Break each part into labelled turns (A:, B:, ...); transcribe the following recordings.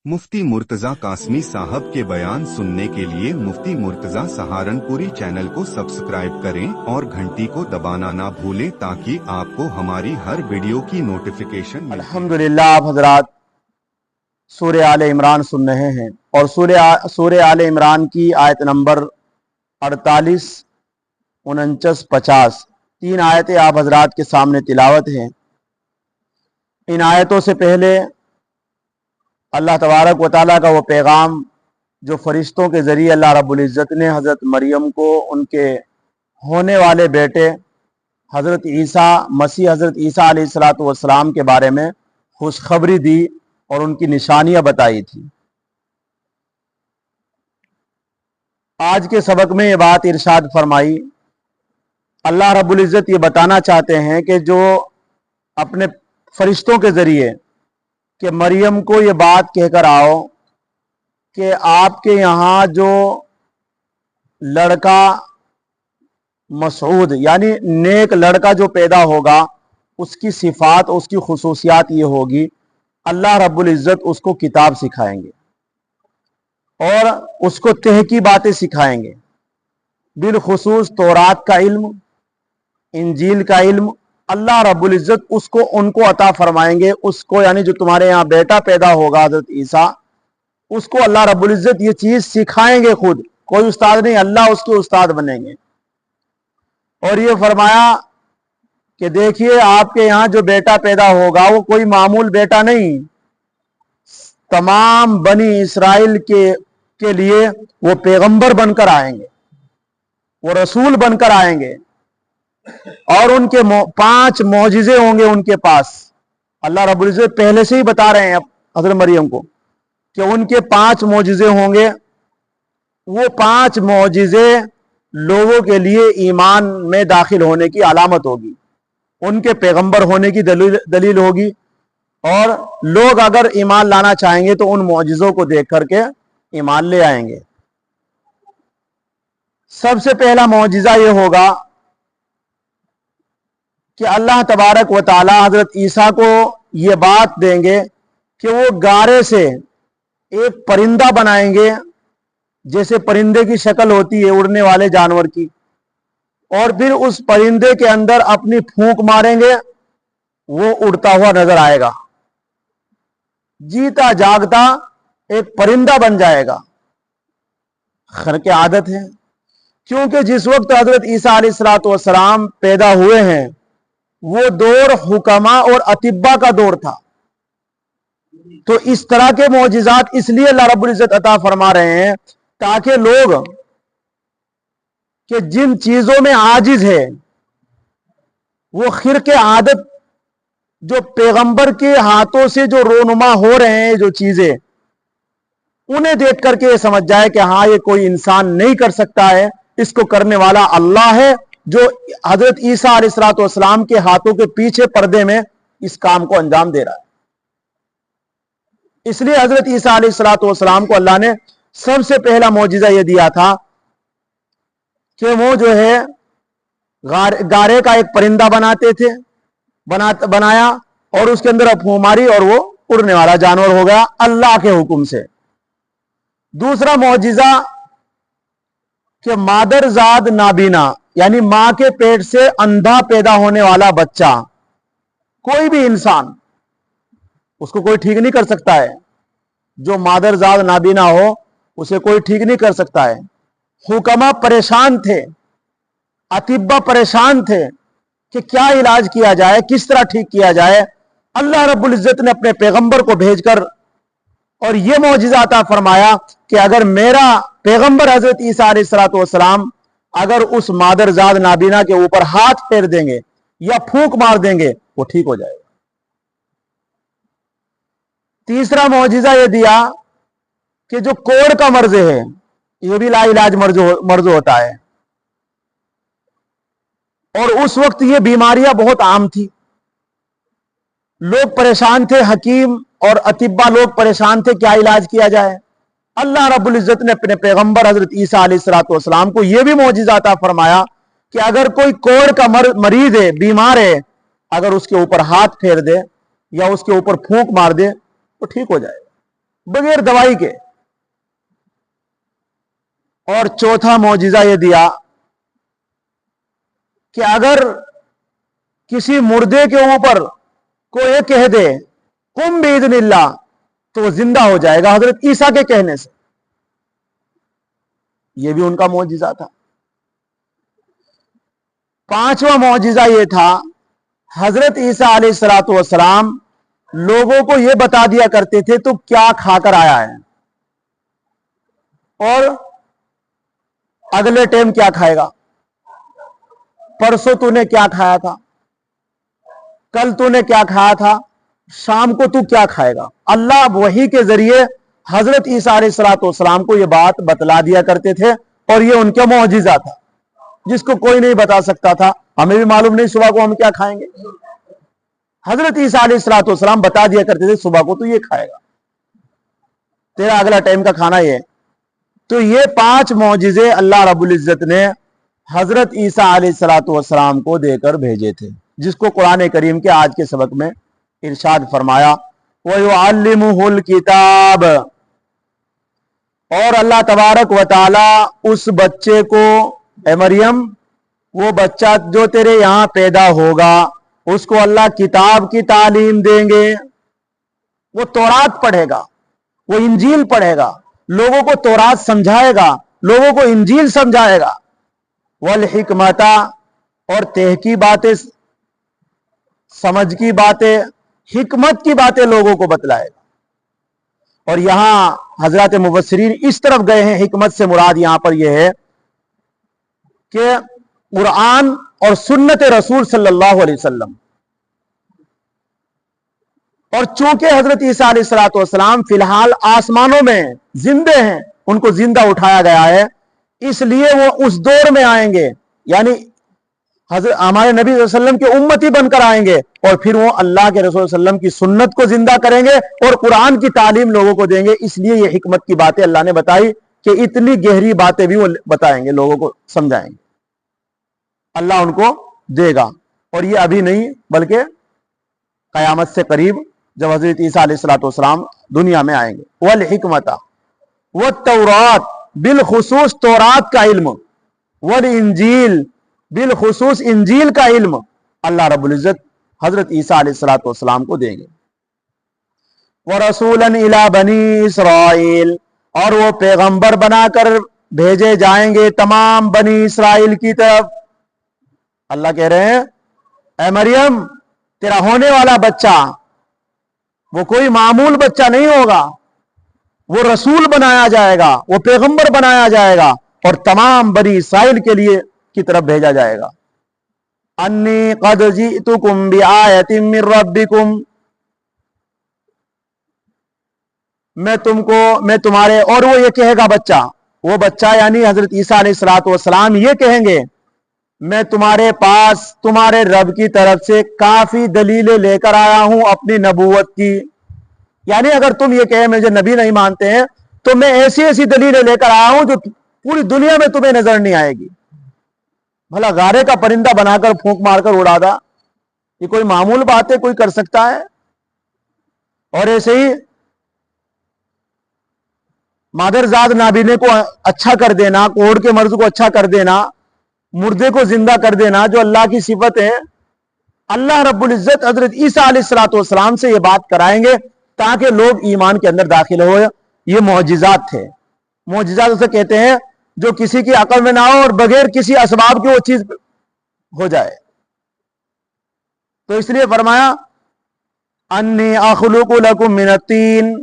A: मुफ्ती मुर्तजा कासमी साहब के बयान सुनने के लिए मुफ्ती मुर्तजा सहारनपुरी चैनल को सब्सक्राइब करें और घंटी को दबाना ना भूलें ताकि आपको हमारी हर वीडियो की नोटिफिकेशन मिले।
B: अल्हम्दुलिल्लाह। आप हजरात सूरह आले इमरान सुन रहे हैं और सूरह आले इमरान की आयत नंबर 48, 49, 50 तीन आयतें आप हजरात के सामने तिलावत हैं। इन आयतों से पहले अल्लाह तबारक व तआला का वो पैगाम जो फरिश्तों के ज़रिए अल्लाह रब्बुल इज़्ज़त ने हज़रत मरियम को उनके होने वाले बेटे हज़रत ईसा मसीह हज़रत ईसा अलैहिस्सलातु वस्सलाम के बारे में खुशखबरी दी और उनकी निशानियां बताई थी। आज के सबक में ये बात इरशाद फरमाई, अल्लाह रब्बुल इज़्ज़त ये बताना चाहते हैं कि जो अपने फरिश्तों के ज़रिए कि मरियम को ये बात कहकर आओ कि आपके यहाँ जो लड़का मसऊद यानी नेक लड़का जो पैदा होगा उसकी सिफात उसकी खुसूसियात ये होगी, अल्लाह रब्बुल इज़्ज़त उसको किताब सिखाएंगे और उसको तह की बातें सिखाएंगे, बिलखुसूस तौरात का इल्म, इंजील का इल्म अल्लाह रब्बुल इज़्ज़त उसको उनको अता फरमाएंगे। उसको यानी जो तुम्हारे यहाँ बेटा पैदा होगा हज़रत ईसा, उसको अल्लाह रब्बुल इज़्ज़त ये चीज़ सिखाएंगे, खुद कोई उस्ताद नहीं, अल्लाह उसके उस्ताद बनेंगे। और ये फरमाया कि देखिए आपके यहाँ जो बेटा पैदा होगा वो कोई मामूल बेटा नहीं, तमाम बनी इसराइल के लिए वो पैगंबर बनकर आएंगे, वो रसूल बनकर आएंगे और उनके 5 मौजिज़े होंगे उनके पास। अल्लाह रब्बुल इज़्ज़त पहले से ही बता रहे हैं हज़रत मरियम को कि उनके 5 मौजिज़े होंगे। वो 5 मौजिज़े लोगों के लिए ईमान में दाखिल होने की अलामत होगी, उनके पैगंबर होने की दलील होगी और लोग अगर ईमान लाना चाहेंगे तो उन मौजिज़ों को देख करके ईमान ले आएंगे। सबसे पहला मौजिज़ा ये होगा कि अल्लाह तबारक व तआला हज़रत ईसा को ये बात देंगे कि वो गारे से एक परिंदा बनाएंगे, जैसे परिंदे की शक्ल होती है उड़ने वाले जानवर की, और फिर उस परिंदे के अंदर अपनी फूंक मारेंगे, वो उड़ता हुआ नजर आएगा, जीता जागता एक परिंदा बन जाएगा। खर की आदत है, क्योंकि जिस वक्त हजरत ईसा अलैहिस्सलातु वस्सलाम पैदा हुए हैं वो दौर हुकमा और अतिब्बा का दौर था। तो इस तरह के मौजिज़ात इसलिए अल्लाह रब्बुल इज़्ज़त अता फरमा रहे हैं ताकि लोग कि जिन चीजों में आजिज है वो खिर के आदत जो पैगंबर के हाथों से जो रोनुमा हो रहे हैं जो चीजें, उन्हें देख करके ये समझ जाए कि हाँ ये कोई इंसान नहीं कर सकता है, इसको करने वाला अल्लाह है जो हजरत ईसा अलैहिस्सलातु वस्सलाम के हाथों के पीछे पर्दे में इस काम को अंजाम दे रहा है। इसलिए हजरत ईसा अलैहिस्सलातु वस्सलाम को अल्लाह ने सबसे पहला मौजिज़ा यह दिया था कि वो जो है गारे का एक परिंदा बनाया और उसके अंदर फूंक मारी और वो उड़ने वाला जानवर हो गया अल्लाह के हुक्म से। दूसरा मौजिज़ा कि मादरजाद नाबीना यानी मां के पेट से अंधा पैदा होने वाला बच्चा, कोई भी इंसान उसको कोई ठीक नहीं कर सकता है, जो मादरजाद नाबीना हो उसे कोई ठीक नहीं कर सकता है। हुकमा परेशान थे, अतिब्बा परेशान थे कि क्या इलाज किया जाए, किस तरह ठीक किया जाए। अल्लाह रब्बुल इज़्ज़त ने अपने पैगंबर को भेजकर और यह मौजिज़ा अता फरमाया कि अगर मेरा पैगंबर हजरत ईसा अलैहिस्सलातु वस्सलाम अगर उस मादरजाद नाबीना के ऊपर हाथ फेर देंगे या फूंक मार देंगे वो ठीक हो जाएगा। तीसरा मौजिज़ा यह दिया कि जो कोढ़ का मर्ज है यह भी लाइलाज मर्ज होता है और उस वक्त ये बीमारियां बहुत आम थी, लोग परेशान थे, हकीम और अतिब्बा लोग परेशान थे क्या इलाज किया जाए। अल्लाह रब्बुल इज़्ज़त ने अपने पैगंबर हजरत ईसा अलैहिस्सलातु वस्सलाम को यह भी मौजिज़ा अता फरमाया कि अगर कोई कोढ़ का मरीज है, बीमार है, अगर उसके ऊपर हाथ फेर दे या उसके ऊपर फूंक मार दे तो ठीक हो जाएगा। बगैर दवाई के। और चौथा मौजिजा यह दिया कि अगर किसी मुर्दे के ऊपर कोई ये कह दे कुम बिइज़्निल्लाह, तो वो जिंदा हो जाएगा हजरत ईसा के कहने से। यह भी उनका मौजिजा था। पांचवा मौजिजा यह था, हजरत ईसा अलैहिस्सलातु वस्सलाम लोगों को यह बता दिया करते थे तू क्या खाकर आया है और अगले टाइम क्या खाएगा, परसों तूने क्या खाया था, कल तूने क्या खाया था, शाम को तू क्या खाएगा। अल्लाह वही के जरिए हजरत ईसा अलैहिस्सलातु वस्सलाम को यह बात बतला दिया करते थे और यह उनका मौजिजा था जिसको कोई नहीं बता सकता था। हमें भी मालूम नहीं सुबह को हम क्या खाएंगे, हजरत ईसा अलैहिस्सलातु वस्सलाम बता दिया करते थे सुबह को तू ये खाएगा, तेरा अगला टाइम का खाना ये। तो ये 5 मौजिजे अल्लाह रब्बुल इज्जत ने हजरत ईसा अलैहिस्सलातु वस्सलाम को देकर भेजे थे, जिसको कुरान करीम के आज के सबक में इरशाद फरमाया व युअल्लिमुहुल किताब, और अल्लाह तबारक व तआला उस बच्चे को, ए मरियम, वो बच्चा जो तेरे यहां पैदा होगा उसको अल्लाह किताब की तालीम देंगे। वो तौरात पढ़ेगा, वो इंजील पढ़ेगा, लोगों को तौरात समझाएगा, लोगों को इंजील समझाएगा। वल हिकमता, और तह की बातें, समझ की बातें, हिकमत की बातें लोगों को बतलाएगा। और यहां हजरत मुफस्सिरीन इस तरफ गए हैं, हिकमत से मुराद यहां पर यह है कि कुरान और सुन्नत रसूल सल्लल्लाहु अलैहि वसल्लम। और चूंकि हजरत ईसा अलैहिस्सलातु वस्सलाम फिलहाल आसमानों में जिंदे हैं, उनको जिंदा उठाया गया है, इसलिए वो उस दौर में आएंगे, यानी हमारे नबी सल्लल्लाहु अलैहि वसल्लम के उम्मती बनकर आएंगे और फिर वो अल्लाह के रसूल सल्लल्लाहु अलैहि वसल्लम की सुन्नत को जिंदा करेंगे और कुरान की तालीम लोगों को देंगे। इसलिए ये हिकमत की बातें अल्लाह ने बताई कि इतनी गहरी बातें भी वो बताएंगे, लोगों को समझाएंगे, अल्लाह उनको देगा। और ये अभी नहीं बल्कि कयामत से करीब जब हजरत ईसा अलैहिस्सलातु वस्सलाम दुनिया में आएंगे। वल हिकमता व तौरात, बिलखुसूस तौरात का इल्म, वल इंजील, बिलखुसूस इंजील का इल्म अल्लाह रब्बुल इज्जत हजरत ईसा अलैहिस्सलातु वस्सलाम को देंगे। व रसूलन इला बनी इसराइल, और वो पैगंबर बनाकर भेजे जाएंगे तमाम बनी इसराइल की तरफ। अल्लाह कह रहे हैं, ए मरियम, तेरा होने वाला बच्चा वो कोई मामूल बच्चा नहीं होगा, वो रसूल बनाया जाएगा, वो पैगंबर बनाया जाएगा और तमाम बनी इसराइल के लिए की तरफ भेजा जाएगा। अन्नी क़द जिअतुकुम बिआयतिन मिर रब्बिकुम, मैं तुम्हारे, और वो ये कहेगा बच्चा, वो बच्चा यानी हजरत ईसा अलैहिस्सलातु वस्सलाम ये कहेंगे, मैं तुम्हारे पास तुम्हारे रब की तरफ से काफी दलीलें लेकर आया हूं अपनी नबूवत की। यानी अगर तुम ये कहे मुझे नबी नहीं मानते हैं तो मैं ऐसी ऐसी दलीलें लेकर आया हूं जो पूरी दुनिया में तुम्हें नजर नहीं आएगी। भला गारे का परिंदा बनाकर फूंक मारकर उड़ा दा, ये कोई मामूल बात है, कोई कर सकता है? और ऐसे ही मादरजाद नाबीने को अच्छा कर देना, कोढ़ के मर्ज को अच्छा कर देना, मुर्दे को जिंदा कर देना, जो अल्लाह की सिफत है, अल्लाह रब्बुल इज्जत हजरत ईसा अलैहिस्सलातु वस्सलाम से ये बात कराएंगे ताकि लोग ईमान के अंदर दाखिल हो। ये मौजिजात थे। मौजिजात उसे कहते हैं जो किसी की अकल में ना हो और बगैर किसी असबाब के वो चीज हो जाए। तो इसलिए फरमाया अन्नी अखलुकु लकुम मिनत्तीन,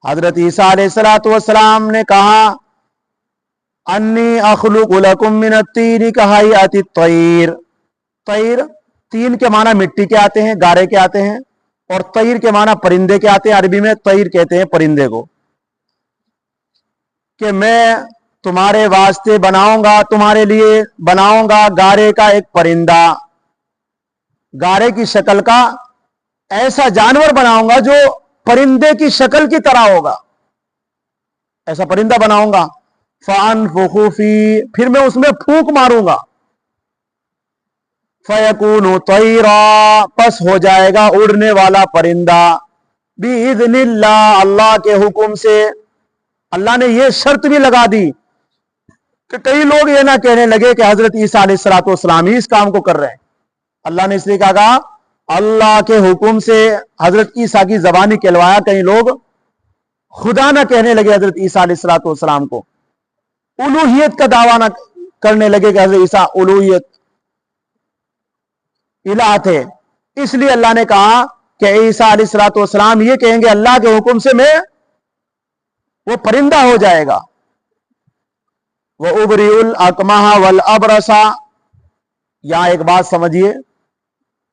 B: हजरत ईसा अलैहिस्सलातु वस्सलाम ने कहा अन्नी अखलुकु लकुम मिनत्तीन कहैअति तैर। तैर, तीन के माना मिट्टी के आते हैं, गारे के आते हैं, और तैर के माना परिंदे के आते हैं। अरबी में तैर कहते हैं परिंदे को, कि मैं तुम्हारे वास्ते बनाऊंगा, तुम्हारे लिए बनाऊंगा गारे का एक परिंदा, गारे की शक्ल का ऐसा जानवर बनाऊंगा जो परिंदे की शक्ल की तरह होगा, ऐसा परिंदा बनाऊंगा। फअनफुखु फी, फिर मैं उसमें फूंक मारूंगा, फयकूनु तैरा, पस हो जाएगा उड़ने वाला परिंदा। बिइज़्निल्लाह, अल्लाह के हुक्म से। अल्लाह ने यह शर्त भी लगा दी कि कई लोग ये ना कहने लगे कि हजरत ईसा अलैहिस्सलाम ही इस काम को कर रहे हैं। अल्लाह ने इसलिए कहा अल्लाह के हुक्म से हजरत ईसा की जबानी कहलवाया। कई लोग खुदा ना कहने लगे हजरत ईसा अलैहिस्सलाम को, उलूहियत का दावा ना करने लगे कि हजरत ईसा उलूहियत इलाह थे। इसलिए अल्लाह ने कहा कि ईसा अलैहिस्सलाम ये कहेंगे अल्लाह के हुक्म से मैं वो परिंदा हो जाएगा। वो उबरीउल अकमहा वल अबरसा। यहां एक बात समझिए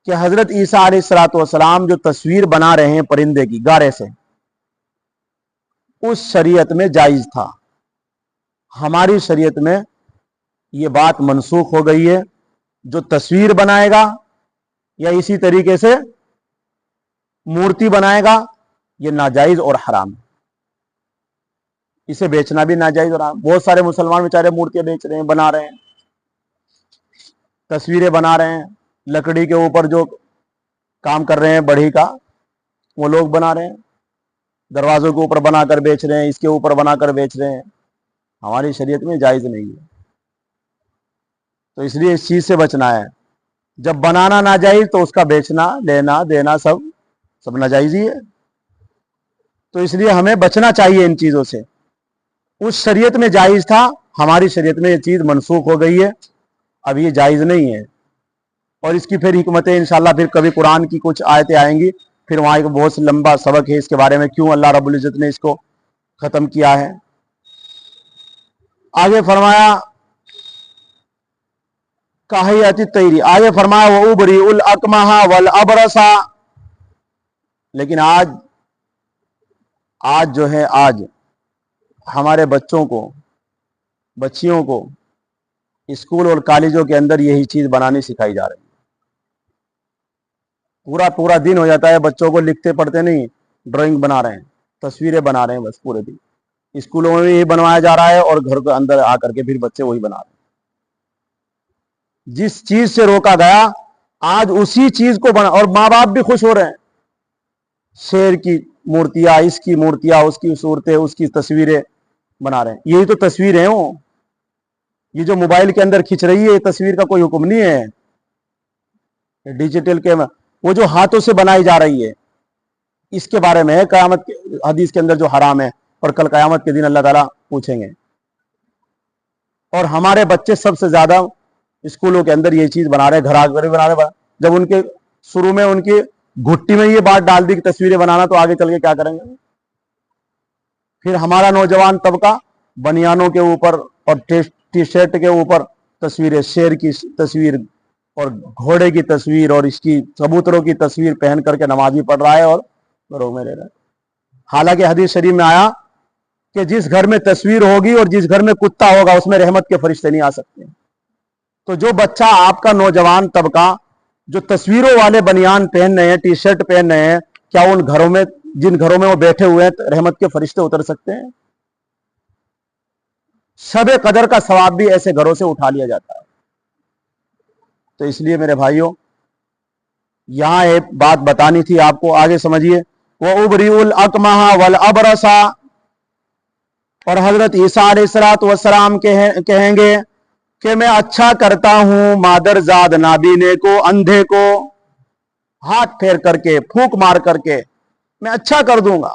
B: कि हजरत ईसा अलैहिस्सलाम जो तस्वीर बना रहे हैं परिंदे की गारे से, उस शरीयत में जायज था। हमारी शरीयत में यह बात मनसूख हो गई है। जो तस्वीर बनाएगा या इसी तरीके से मूर्ति बनाएगा, यह नाजायज और हराम है। इसे बेचना भी नाजायज और हराम। बहुत सारे मुसलमान बेचारे मूर्तियां बेच रहे हैं, बना रहे हैं, तस्वीरें बना रहे हैं। लकड़ी के ऊपर जो काम कर रहे हैं बढ़ी का, वो लोग बना रहे हैं। दरवाजों के ऊपर बनाकर बेच रहे हैं, इसके ऊपर बनाकर बेच रहे हैं। हमारी शरीयत में जायज नहीं है। तो इसलिए इस चीज से बचना है। जब बनाना नाजायज तो उसका बेचना, लेना, देना सब नाजायज ही है। तो इसलिए हमें बचना चाहिए इन चीजों से। उस शरीयत में जायज था, हमारी शरीयत में ये चीज मनसूख हो गई है। अब ये जायज नहीं है। और इसकी फिर हिकमतें इंशाल्लाह फिर कभी कुरान की कुछ आयतें आएंगी, फिर वहां एक बहुत लंबा सबक है इसके बारे में, क्यों अल्लाह रब्बुल इज्जत ने इसको खत्म किया है। आगे फरमाया काहियती तैरी, आगे फरमाया वो उबरी उल अकमहा वल अबरसा। लेकिन आज जो है, आज हमारे बच्चों को, बच्चियों को स्कूल और कॉलेजों के अंदर यही चीज बनानी सिखाई जा रही है। पूरा दिन हो जाता है बच्चों को, लिखते पढ़ते नहीं, ड्राइंग बना रहे हैं, तस्वीरें बना रहे हैं बस पूरे दिन। स्कूलों में भी यही बनवाया जा रहा है और घर के अंदर आकर के फिर बच्चे वही बना रहे हैं। जिस चीज से रोका गया आज उसी चीज को बना, और माँ बाप भी खुश हो रहे हैं। शेर की मूर्तियां, इसकी मूर्तियां, उसकी सूरतें, उसकी तस्वीरें बना रहे हैं। यही तो तस्वीर है वो। ये जो मोबाइल के अंदर खींच रही है, ये तस्वीर का कोई हुक्म नहीं है। डिजिटल के वो जो हाथों से बनाई जा रही है, इसके बारे में है कयामत के हदीस के अंदर जो हराम है, और कल कयामत के दिन अल्लाह ताला पूछेंगे। और हमारे बच्चे सबसे ज्यादा स्कूलों के अंदर ये चीज बना रहे हैं, घर आकर बना रहे। जब उनके शुरू में उनकी घुट्टी में ये बात डाल दी कि तस्वीरें बनाना, तो आगे चल के क्या करेंगे। फिर हमारा नौजवान तबका बनियानों के ऊपर और टी शर्ट के ऊपर तस्वीरें, शेर की तस्वीर और घोड़े की तस्वीर और इसकी कबूतरों की तस्वीर पहन करके नमाज भी पढ़ रहा है और घरों में रह रहा है। हालांकि हदीस शरीफ में आया कि जिस घर में तस्वीर होगी और जिस घर में कुत्ता होगा, उसमें रहमत के फरिश्ते नहीं आ सकते। तो जो बच्चा आपका नौजवान तबका जो तस्वीरों वाले बनियान पहन रहे हैं, टी शर्ट पहन रहे हैं, क्या उन घरों में, जिन घरों में वो बैठे हुए हैं, रहमत के फरिश्ते उतर सकते हैं? शबे कदर का सवाब भी ऐसे घरों से उठा लिया जाता है। तो इसलिए मेरे भाइयों, यहां एक बात बतानी थी आपको, आगे समझिए। वो उबरीउल अकमहा वल अबरसा, और हजरत ईसा अलैहिस्सलाम कहेंगे कि मैं अच्छा करता हूं मादरजाद नाबीने को, अंधे को हाथ फेर करके, फूंक मार करके मैं अच्छा कर दूंगा।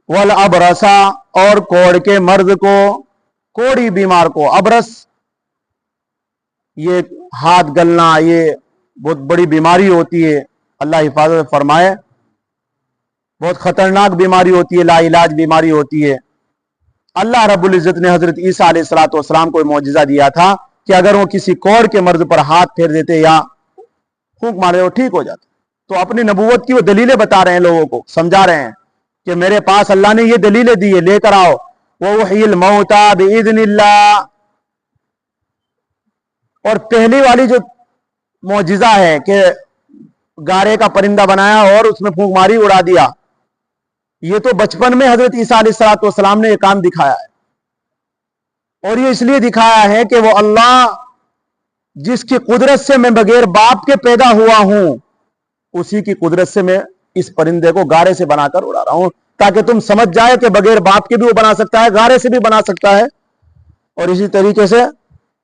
B: वल अबरसा, और कोढ़ के मर्द को, कोढ़ी बीमार को। अबरस ये हाथ गलना, ये बहुत बड़ी बीमारी होती है, अल्लाह हिफाजत फरमाए। बहुत खतरनाक बीमारी होती है, लाइलाज बीमारी होती है। अल्लाह रब्बुल इज्जत ने हजरत ईसा अलैहिस्सलाम को मौजिजा दिया था कि अगर वो किसी कोढ़ के मर्द पर हाथ फेर देते या फूंक मारे, वो ठीक हो जाता। तो अपनी नबूवत की वो दलीलें बता रहे हैं, लोगों को समझा रहे हैं कि मेरे पास अल्लाह ने ये दलीलें दी है, लेकर आओ। वो उहिल मौता बिइज़्निल्लाह। और पहली वाली जो मौजिजा है कि गारे का परिंदा बनाया और उसमें फूंक मारी, उड़ा दिया, ये तो बचपन में हजरत ईसा अलैहिस्सलाम ने ये काम दिखाया है। और ये इसलिए दिखाया है कि वो अल्लाह जिसकी कुदरत से मैं बगैर बाप के पैदा हुआ हूं, उसी की कुदरत से मैं اس پرندے کو گارے سے بنا کر اڑا رہا ہوں تاکہ تم سمجھ جائے کہ بغیر باپ کے بھی وہ بنا سکتا ہے, گارے سے بھی بنا سکتا ہے, اور اسی طریقے سے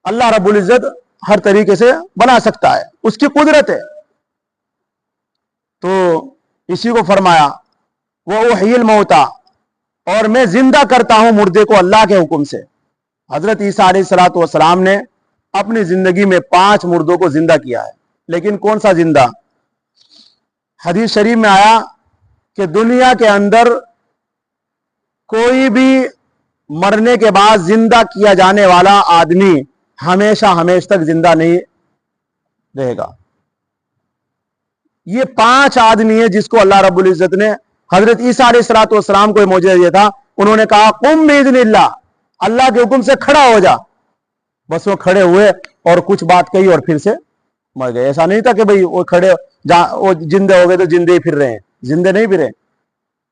B: اللہ رب العزت ہر طریقے سے بنا سکتا ہے, اس کی قدرت ہے. تو اسی کو فرمایا وہ احیی الموتا, اور میں زندہ کرتا ہوں مردے کو اللہ کے حکم سے. حضرت عیسیٰ علیہ الصلوۃ والسلام نے اپنی زندگی میں 5 مردوں کو زندہ کیا ہے, لیکن کون سا زندہ؟ حدیث شریف میں آیا کہ دنیا کے اندر کوئی بھی مرنے کے بعد زندہ کیا جانے والا آدمی ہمیشہ ہمیشہ تک زندہ نہیں رہے گا. یہ 5 آدمی ہیں جس کو اللہ رب العزت نے حضرت عیسیٰ علیہ الصلوۃ والسلام کو معجزہ دیا تھا. انہوں نے کہا قم باذن اللہ, اللہ کے حکم سے کھڑا ہو جا. بس وہ کھڑے ہوئے اور کچھ بات کہی اور پھر سے مر گئے. ایسا نہیں تھا کہ بھئی وہ کھڑے وہ زندے ہو گئے تو زندے ہی پھر رہے ہیں, زندے نہیں پھرے,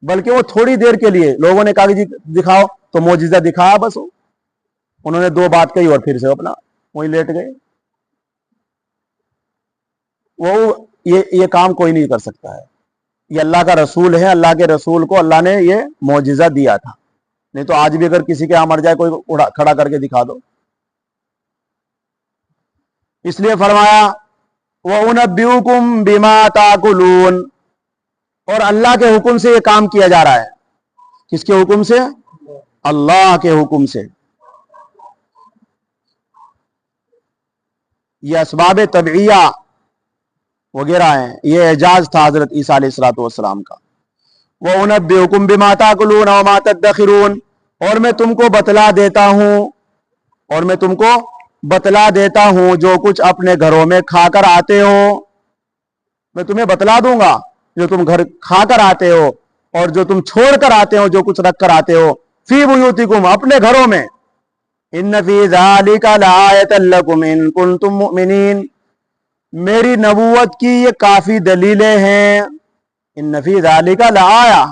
B: بلکہ وہ تھوڑی دیر کے لیے لوگوں نے کہا کہ جی دکھاؤ, تو معجزہ دکھایا, بس انہوں نے 2 بات کہی اور پھر سے اپنا وہی لیٹ گئے. وہ یہ کام کوئی نہیں کر سکتا ہے. یہ اللہ کا رسول ہے, اللہ کے رسول کو اللہ نے یہ معجزہ دیا تھا. نہیں تو آج بھی اگر کسی کے یہاں مر جائے کوئی کھڑا کر کے دکھا دو. اس لیے فرمایا وَأُنَبِّئُكُم بِمَا تَأْكُلُونَ, اور اللہ کے حکم سے یہ کام کیا جا رہا ہے. کس کے حکم سے؟ اللہ کے حکم سے. یہ اسباب طبعیہ وغیرہ ہیں, یہ اعجاز تھا حضرت عیسیٰ علیہ الصلوۃ والسلام کا. وَأُنَبِّئُكُم بِمَا تَأْكُلُونَ وَمَا تَدَّخِرُونَ, اور میں تم کو بتلا دیتا ہوں, جو کچھ اپنے گھروں میں کھا کر آتے ہو. میں تمہیں بتلا دوں گا جو تم گھر کھا کر آتے ہو اور جو تم چھوڑ کر آتے ہو, جو کچھ رکھ کر آتے ہو. فی بیوتکم, اپنے گھروں میں. ان فی ذالک لآیۃ لکم ان کنتم مؤمنین, میری نبوت کی یہ کافی دلیلیں ہیں. ان فی ذالک لآیہ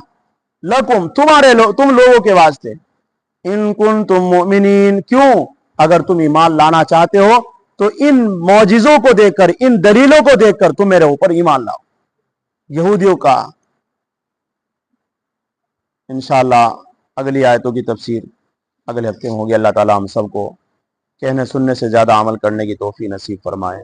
B: لکم, تم لوگوں کے واسطے. ان کنتم مؤمنین, کیوں؟ اگر تم ایمان لانا چاہتے ہو تو ان معجزوں کو دیکھ کر, ان دلیلوں کو دیکھ کر تم میرے اوپر ایمان لاؤ. یہودیوں کا انشاءاللہ اگلی آیتوں کی تفسیر اگلے ہفتے میں ہوگی. اللہ تعالی ہم سب کو کہنے سننے سے زیادہ عمل کرنے کی توفیق نصیب فرمائے.